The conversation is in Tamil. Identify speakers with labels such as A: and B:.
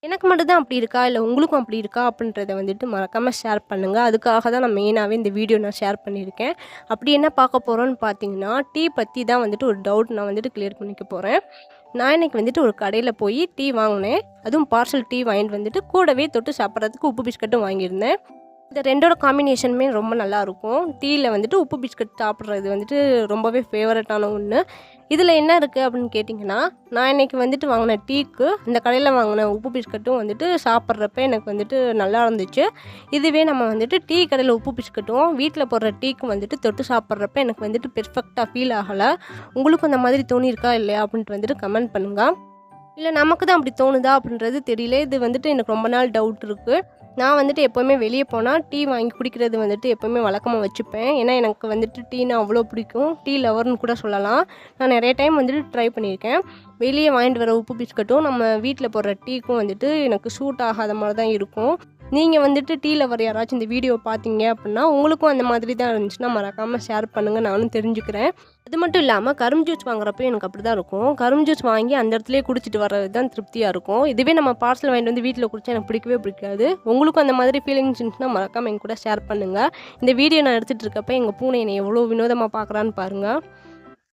A: எனக்கு மட்டும் தான் அப்படி இருக்கா? இல்ல உங்களுக்கும் அப்படி இருக்கா? அப்படின்றத வந்துட்டு மறக்காம ஷேர் பண்ணுங்க. அதுக்காக தான் நான் மெயினாவே இந்த வீடியோ நான் ஷேர் பண்ணியிருக்கேன். அப்படி என்ன பார்க்க போறோம்னு பார்த்தீங்கன்னா, டீ பத்தி தான் வந்துட்டு ஒரு டவுட் நான் வந்துட்டு கிளியர் பண்ணிக்க போறேன். நான் இன்னைக்கு வந்துட்டு ஒரு கடையில போய் டீ வாங்குனேன். அதுவும் பார்சல் டீ வாங்கிட்டு வந்துட்டு கூடவே தொட்டு சாப்பிட்றதுக்கு உப்பு பிஸ்கட்டும் வாங்கியிருந்தேன். இந்த 2ஓட காம்பினேஷனுமே ரொம்ப நல்லாயிருக்கும். டீல வந்துட்டு உப்பு பிஸ்கட் சாப்பிட்றது வந்துட்டு ரொம்பவே ஃபேவரட்டான ஒன்று. இதில என்ன இருக்குது அப்படின்னு கேட்டிங்கன்னா, நான் இன்றைக்கி வந்துட்டு வாங்கின டீக்கு இந்த கடையில் வாங்கின உப்பு பிஸ்கட்டும் வந்துட்டு சாப்பிட்றப்ப எனக்கு வந்துட்டு நல்லா இருந்துச்சு. இதுவே நம்ம வந்துட்டு டீ கடையில் உப்பு பிஸ்கட்டும் வீட்டில் போடுற டீக்கும் வந்துட்டு தொட்டு சாப்பிட்றப்ப எனக்கு வந்துட்டு பெர்ஃபெக்டாக ஃபீல் ஆகலை. உங்களுக்கும் அந்த மாதிரி தோணியிருக்கா இல்லையா அப்படின்ட்டு வந்துட்டு கமெண்ட் பண்ணுங்கள். இல்லை நமக்கு தான் அப்படி தோணுதா அப்படின்றது தெரியல. இது வந்துட்டு எனக்கு ரொம்ப நாள் டவுட் இருக்குது. நான் வந்துட்டு எப்போவுமே வெளியே போனால் டீ வாங்கி குடிக்கிறது வந்துட்டு எப்போவுமே வழக்கமாக வச்சுப்பேன். ஏன்னா எனக்கு வந்துட்டு டீனா அவ்வளோ பிடிக்கும். டீ லவர்னு கூட சொல்லலாம். நான் நிறைய டைம் வந்துட்டு ட்ரை பண்ணியிருக்கேன். வெளியே வாங்கிட்டு வர உப்பு பிஸ்கட்டும் நம்ம வீட்டில் போடுற டீக்கும் வந்துட்டு எனக்கு சூட் ஆகாத மாதிரி தான் இருக்கும். நீங்கள் வந்துட்டு டீ லவர் யாராச்சும் இந்த வீடியோ பார்த்தீங்க அப்படின்னா உங்களுக்கும் அந்த மாதிரி தான் இருந்துச்சுன்னா மறக்காமல் ஷேர் பண்ணுங்கள், நானும் தெரிஞ்சுக்கிறேன். அது மட்டும் இல்லாமல் கரும்பு ஜூஸ் வாங்குறப்ப எனக்கு அப்படி தான் இருக்கும். கரும்பு ஜூஸ் வாங்கி அந்த இடத்துலயே குடிச்சிட்டு வர்றது தான் திருப்தியாக இருக்கும். இதுவே நம்ம பார்சல் வாங்கிட்டு வந்து வீட்டில் குடிச்சா எனக்கு பிடிக்கவே பிடிக்காது. உங்களுக்கும் அந்த மாதிரி ஃபீலிங்ஸ் இருந்துச்சுன்னா மறக்காமல் என் கூட ஷேர் பண்ணுங்கள். இந்த வீடியோ நான் எடுத்துகிட்டு இருக்கப்போ எங்கள் பூனை என்னை எவ்வளோ வினோதமாக பார்க்குறான்னு பாருங்கள்.